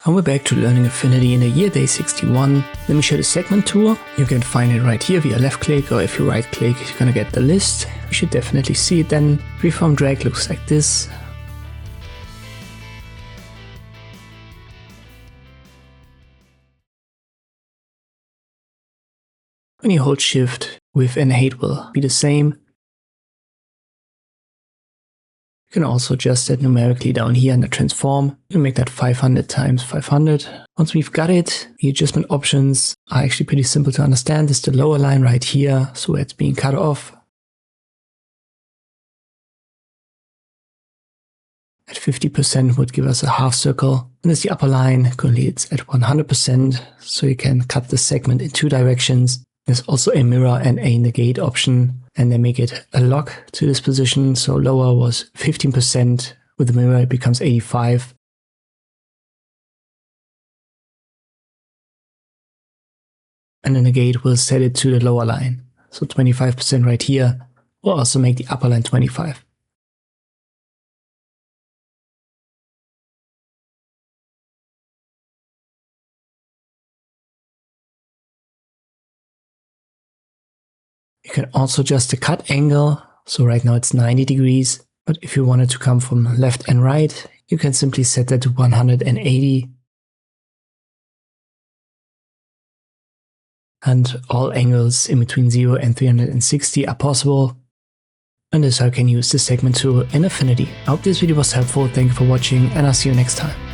And we're back to learning Affinity in the year day 61. Let me show the segment tool. You can find it right here via left click, or if you right click, you're gonna get the list. You should definitely see it then. Freeform drag looks like this. When you hold shift, width and height will be the same. You can also adjust that numerically down here in the transform. You can make that 500 times 500. Once we've got it, the adjustment options are actually pretty simple to understand. It's the lower line right here, so it's being cut off. At 50% would give us a half circle. And it's the upper line, currently it's at 100%, so you can cut the segment in two directions. There's also a mirror and a negate option, and they make it a lock to this position. So lower was 15%, with the mirror it becomes 85. And the negate will set it to the lower line. So 25% right here will also make the upper line 25. You can also adjust the cut angle. So right now it's 90 degrees, but if you wanted to come from left and right, you can simply set that to 180. And all angles in between 0 and 360 are possible. And this is how you can use the segment tool in Affinity. I hope this video was helpful. Thank you for watching, and I'll see you next time.